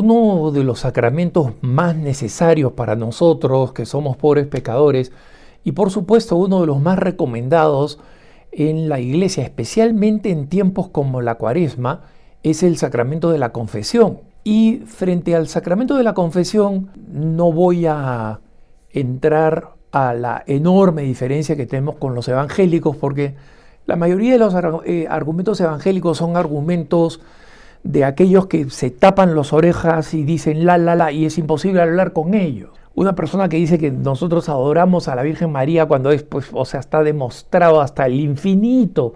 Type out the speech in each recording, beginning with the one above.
uno de los sacramentos más necesarios para nosotros, que somos pobres pecadores, y por supuesto uno de los más recomendados en la Iglesia, especialmente en tiempos como la Cuaresma, es el sacramento de la confesión. Y frente al sacramento de la confesión no voy a entrar a la enorme diferencia que tenemos con los evangélicos, porque la mayoría de los argumentos evangélicos son argumentos de aquellos que se tapan las orejas y dicen la, y es imposible hablar con ellos. Una persona que dice que nosotros adoramos a la Virgen María cuando es, pues, o sea, está demostrado hasta el infinito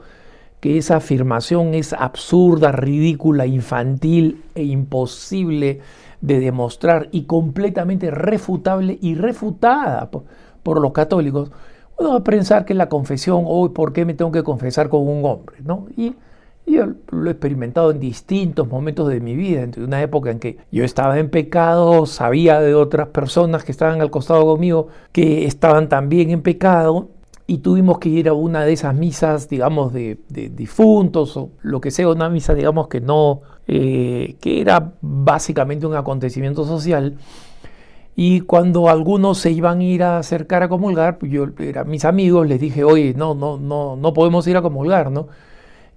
que esa afirmación es absurda, ridícula, infantil e imposible de demostrar y completamente refutable y refutada por los católicos. Uno va a pensar que la confesión, hoy, ¿por qué me tengo que confesar con un hombre?, ¿no? Y yo lo he experimentado en distintos momentos de mi vida, en una época en que yo estaba en pecado, sabía de otras personas que estaban al costado conmigo que estaban también en pecado, y tuvimos que ir a una de esas misas, digamos, de difuntos, o lo que sea, una misa, digamos, que no, que era básicamente un acontecimiento social. Y cuando algunos se iban a ir a acercar a comulgar, pues yo, mis amigos, les dije, oye, no podemos ir a comulgar, ¿no?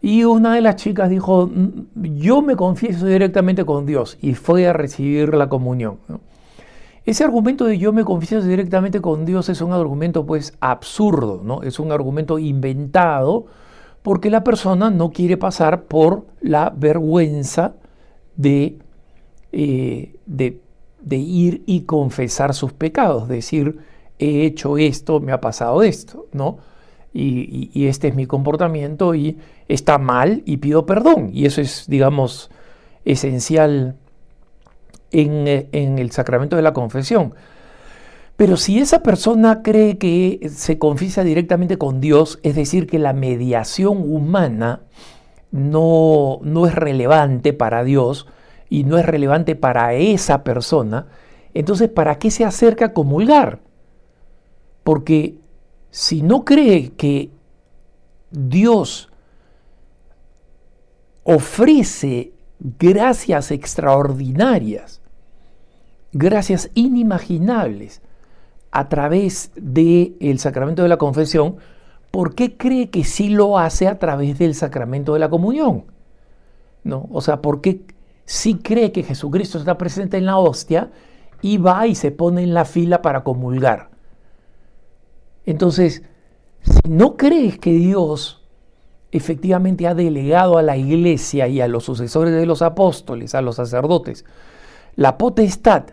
Y una de las chicas dijo, yo me confieso directamente con Dios, y fue a recibir la comunión, ¿no? Ese argumento de yo me confieso directamente con Dios es un argumento pues absurdo, ¿no? Es un argumento inventado porque la persona no quiere pasar por la vergüenza de ir y confesar sus pecados, decir, he hecho esto, me ha pasado esto, ¿no? Y este es mi comportamiento y está mal y pido perdón. Y eso es, digamos, esencial en el sacramento de la confesión. Pero si esa persona cree que se confiesa directamente con Dios, es decir, que la mediación humana no es relevante para Dios y no es relevante para esa persona, entonces ¿para qué se acerca a comulgar? Porque si no cree que Dios ofrece gracias extraordinarias, gracias inimaginables a través del sacramento de la confesión, ¿por qué cree que sí lo hace a través del sacramento de la comunión? ¿No? O sea, ¿por qué sí cree que Jesucristo está presente en la hostia y va y se pone en la fila para comulgar? Entonces, si no crees que Dios efectivamente ha delegado a la Iglesia y a los sucesores de los apóstoles, a los sacerdotes, la potestad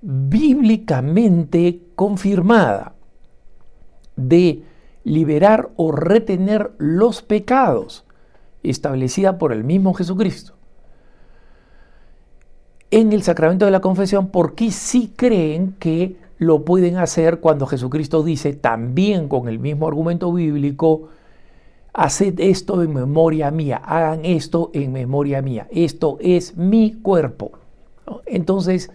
bíblicamente confirmada de liberar o retener los pecados, establecida por el mismo Jesucristo, en el sacramento de la confesión, ¿por qué sí creen que lo pueden hacer cuando Jesucristo dice, también con el mismo argumento bíblico, haced esto en memoria mía, hagan esto en memoria mía, esto es mi cuerpo, ¿no? Entonces,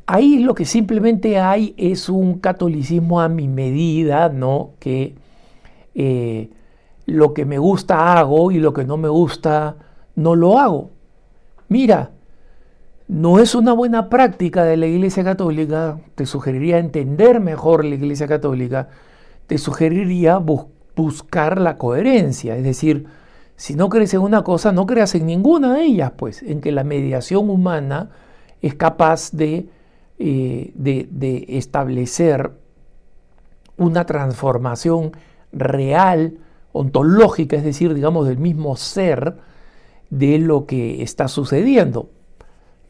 ahí lo que simplemente hay es un catolicismo a mi medida, ¿no? Que lo que me gusta hago y lo que no me gusta no lo hago. Mira, no es una buena práctica de la Iglesia Católica, te sugeriría entender mejor la Iglesia Católica, te sugeriría buscar la coherencia, es decir, si no crees en una cosa, no creas en ninguna de ellas, pues, en que la mediación humana es capaz de establecer una transformación real, ontológica, es decir, digamos, del mismo ser de lo que está sucediendo.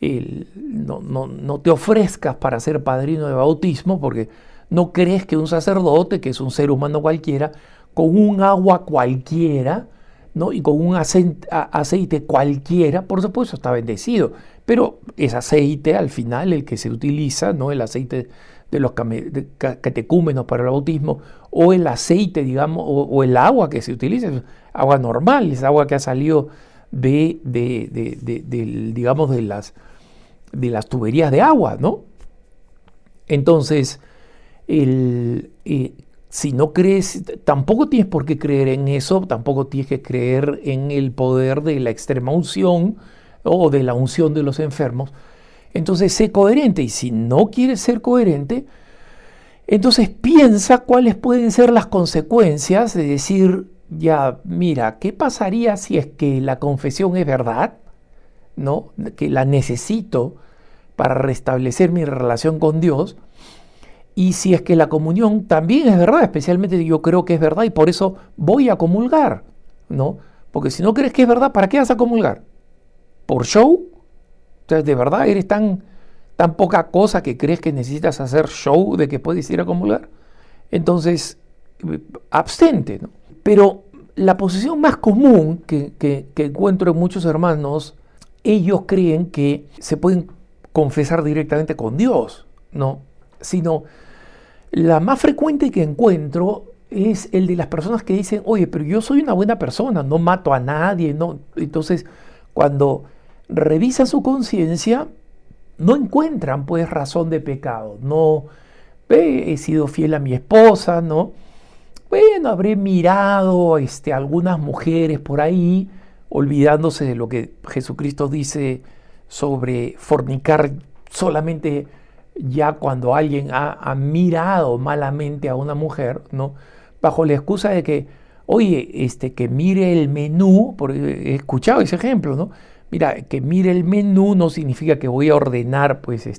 No te ofrezcas para ser padrino de bautismo porque no crees que un sacerdote, que es un ser humano cualquiera, con un agua cualquiera, ¿no? Y con un aceite cualquiera, por supuesto está bendecido, pero es aceite al final el que se utiliza, ¿no? El aceite de los catecúmenos para el bautismo, o el aceite, digamos, o el agua que se utiliza, es agua normal, es agua que ha salido digamos, de las tuberías de agua, ¿no? Entonces, si no crees, tampoco tienes por qué creer en eso, tampoco tienes que creer en el poder de la extrema unción o de la unción de los enfermos. Entonces, sé coherente. Y si no quieres ser coherente, entonces piensa cuáles pueden ser las consecuencias de decir, ya, mira, ¿qué pasaría si es que la confesión es verdad? ¿No? Que la necesito para restablecer mi relación con Dios. Y si es que la comunión también es verdad, especialmente yo creo que es verdad y por eso voy a comulgar, ¿no? Porque si no crees que es verdad, ¿para qué vas a comulgar? ¿Por show? Entonces, ¿de verdad eres tan poca cosa que crees que necesitas hacer show de que puedes ir a comulgar? Entonces, abstente, ¿no? Pero la posición más común que encuentro en muchos hermanos, ellos creen que se pueden confesar directamente con Dios, ¿no? Sino la más frecuente que encuentro es el de las personas que dicen, oye, pero yo soy una buena persona, no mato a nadie, no. Entonces, cuando revisan su conciencia, no encuentran pues razón de pecado. No, he sido fiel a mi esposa, ¿no? Bueno, habré mirado algunas mujeres por ahí, olvidándose de lo que Jesucristo dice sobre fornicar solamente ya cuando alguien ha mirado malamente a una mujer, ¿no? Bajo la excusa de que, oye, que mire el menú, porque he escuchado ese ejemplo, ¿no? Mira, que mire el menú no significa que voy a ordenar, pues,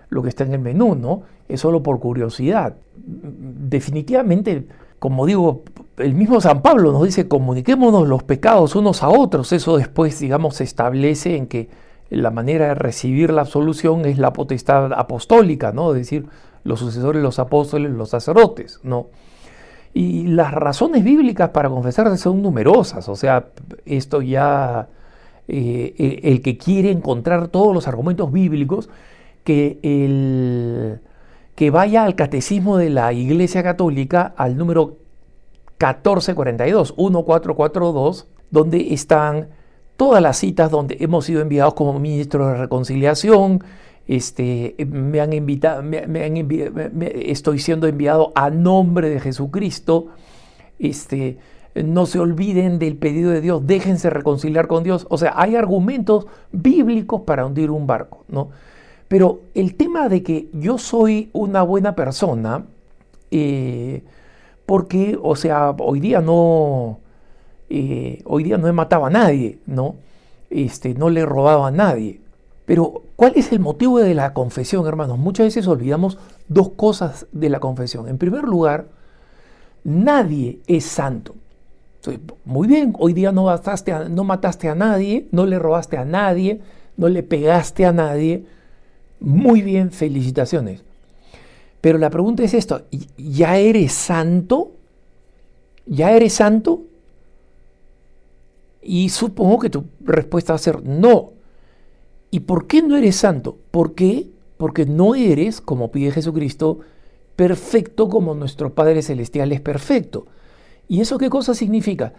lo que está en el menú, ¿no? Es solo por curiosidad. Definitivamente, como digo, el mismo San Pablo nos dice, comuniquémonos los pecados unos a otros. Eso después, digamos, se establece en que la manera de recibir la absolución es la potestad apostólica, ¿no? Es decir, los sucesores, los apóstoles, los sacerdotes, ¿no? Y las razones bíblicas para confesarse son numerosas, o sea, esto ya, el que quiere encontrar todos los argumentos bíblicos, que vaya al Catecismo de la Iglesia Católica al número 1442, donde están todas las citas donde hemos sido enviados como ministros de reconciliación. Me han invitado, estoy siendo enviado a nombre de Jesucristo. No se olviden del pedido de Dios, déjense reconciliar con Dios. O sea, hay argumentos bíblicos para hundir un barco, ¿no? Pero el tema de que yo soy una buena persona, porque, o sea, hoy día no he matado a nadie, ¿no? No le he robado a nadie. Pero, ¿cuál es el motivo de la confesión, hermanos? Muchas veces olvidamos dos cosas de la confesión. En primer lugar, nadie es santo. Entonces, muy bien, hoy día no mataste a nadie, no le robaste a nadie, no le pegaste a nadie. Muy bien, felicitaciones. Pero la pregunta es esto, ¿ya eres santo? ¿Ya eres santo? Y supongo que tu respuesta va a ser no. ¿Y por qué no eres santo? ¿Por qué? Porque no eres, como pide Jesucristo, perfecto como nuestro Padre Celestial es perfecto. ¿Y eso qué cosa significa?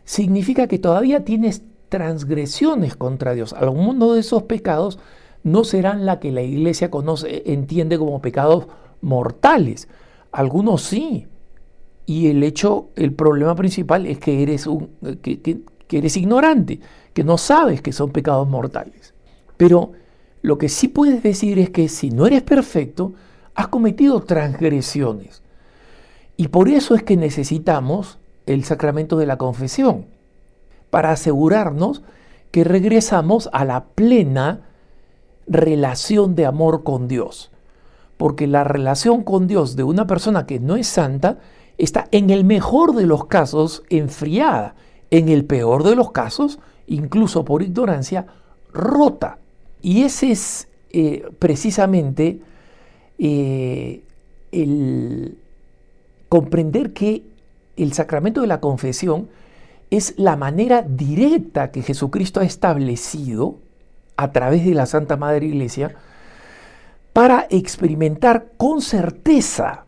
Significa que todavía tienes transgresiones contra Dios. Algunos de esos pecados no serán la que la iglesia entiende como pecados mortales. Algunos sí. Y el problema principal es que eres que eres ignorante, que no sabes que son pecados mortales. Pero lo que sí puedes decir es que si no eres perfecto, has cometido transgresiones. Y por eso es que necesitamos el sacramento de la confesión, para asegurarnos que regresamos a la plena relación de amor con Dios. Porque la relación con Dios de una persona que no es santa está en el mejor de los casos enfriada, en el peor de los casos, incluso por ignorancia, rota. Y ese es precisamente el comprender que el sacramento de la confesión es la manera directa que Jesucristo ha establecido a través de la Santa Madre Iglesia para experimentar con certeza,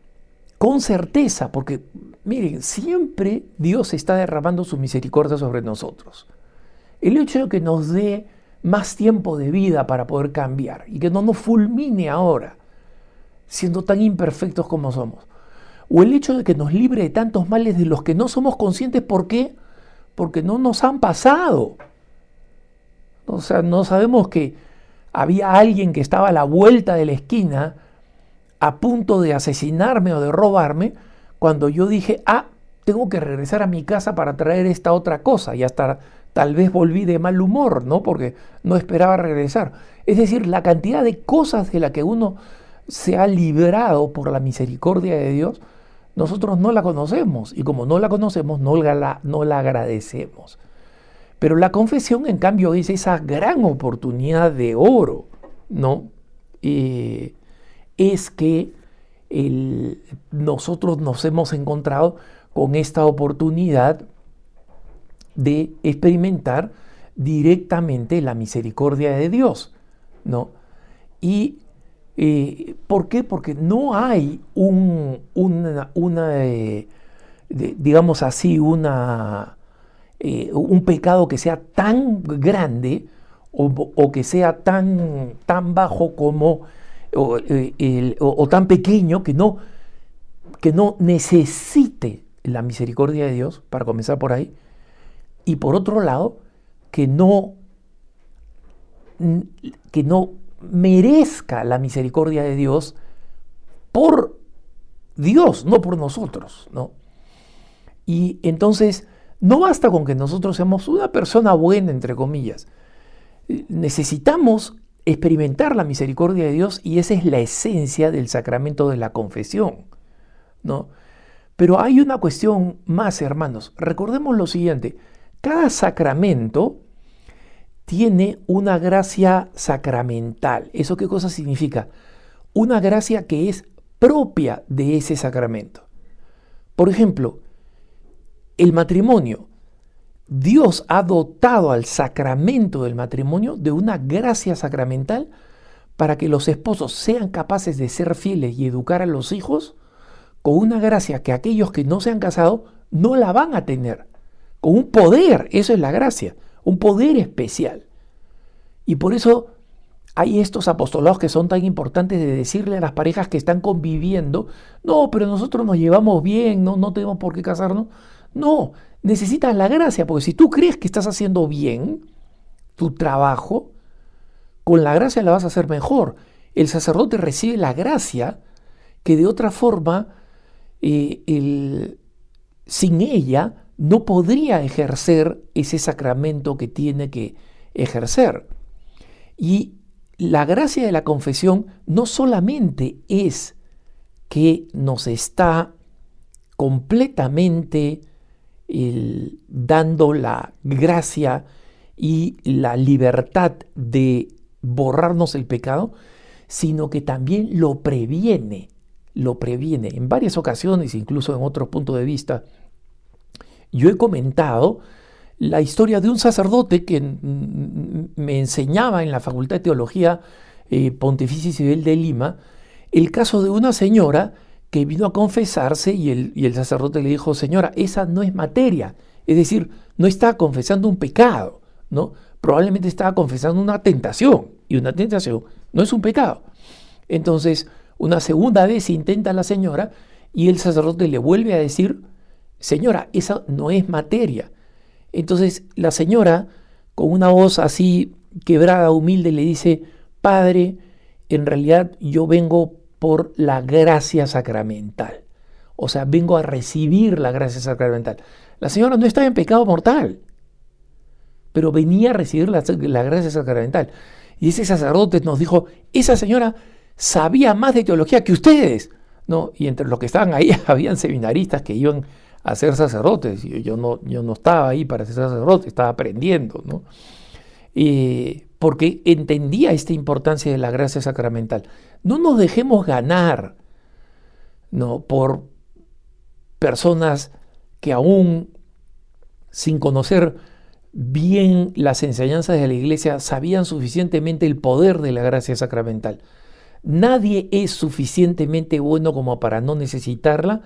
porque miren, siempre Dios está derramando su misericordia sobre nosotros. El hecho de que nos dé más tiempo de vida para poder cambiar y que no nos fulmine ahora, siendo tan imperfectos como somos, o el hecho de que nos libre de tantos males de los que no somos conscientes. ¿Por qué? Porque no nos han pasado. O sea, no sabemos que había alguien que estaba a la vuelta de la esquina a punto de asesinarme o de robarme, cuando yo dije, tengo que regresar a mi casa para traer esta otra cosa, y hasta tal vez volví de mal humor, ¿no? Porque no esperaba regresar. Es decir, la cantidad de cosas de las que uno se ha librado por la misericordia de Dios, nosotros no la conocemos, y como no la conocemos, no la agradecemos. Pero la confesión, en cambio, es esa gran oportunidad de oro, ¿no? Es que nosotros nos hemos encontrado con esta oportunidad de experimentar directamente la misericordia de Dios, ¿no? Y ¿por qué? Porque no hay digamos así, un pecado que sea tan grande o que sea tan bajo como o tan pequeño que no necesite la misericordia de Dios, para comenzar por ahí, y por otro lado, que no merezca la misericordia de Dios por Dios, no por nosotros, ¿no? Y entonces, no basta con que nosotros seamos una persona buena, entre comillas. Necesitamos experimentar la misericordia de Dios, y esa es la esencia del sacramento de la confesión, ¿no? Pero hay una cuestión más, hermanos. Recordemos lo siguiente: cada sacramento tiene una gracia sacramental. ¿Eso qué cosa significa? Una gracia que es propia de ese sacramento. Por ejemplo, el matrimonio. Dios ha dotado al sacramento del matrimonio de una gracia sacramental para que los esposos sean capaces de ser fieles y educar a los hijos, con una gracia que aquellos que no se han casado no la van a tener, con un poder. Eso es la gracia, un poder especial. Y por eso hay estos apostolados que son tan importantes, de decirle a las parejas que están conviviendo: no, pero nosotros nos llevamos bien, no tenemos por qué casarnos. No, necesitas la gracia, porque si tú crees que estás haciendo bien tu trabajo, con la gracia la vas a hacer mejor. El sacerdote recibe la gracia que de otra forma, sin ella, no podría ejercer ese sacramento que tiene que ejercer. Y la gracia de la confesión no solamente es que nos está completamente dando la gracia y la libertad de borrarnos el pecado, sino que también lo previene. En varias ocasiones, incluso en otro punto de vista, yo he comentado la historia de un sacerdote que me enseñaba en la Facultad de Teología Pontificia Civil de Lima, el caso de una señora que vino a confesarse, y el sacerdote le dijo: señora, esa no es materia. Es decir, no está confesando un pecado, ¿no? Probablemente estaba confesando una tentación, y una tentación no es un pecado. Entonces, una segunda vez intenta la señora, y el sacerdote le vuelve a decir: señora, esa no es materia. Entonces la señora, con una voz así quebrada, humilde, le dice: padre, en realidad yo vengo por la gracia sacramental. O sea, vengo a recibir la gracia sacramental. La señora no estaba en pecado mortal, pero venía a recibir la gracia sacramental. Y ese sacerdote nos dijo: esa señora sabía más de teología que ustedes, ¿no? Y entre los que estaban ahí habían seminaristas que iban a ser sacerdotes. Yo no estaba ahí para ser sacerdote, estaba aprendiendo, ¿no? Porque entendía esta importancia de la gracia sacramental. No nos dejemos ganar, ¿no?, por personas que aún sin conocer bien las enseñanzas de la Iglesia sabían suficientemente el poder de la gracia sacramental. Nadie es suficientemente bueno como para no necesitarla.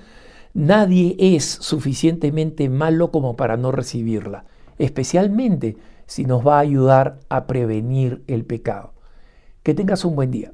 Nadie es suficientemente malo como para no recibirla, especialmente si nos va a ayudar a prevenir el pecado. Que tengas un buen día.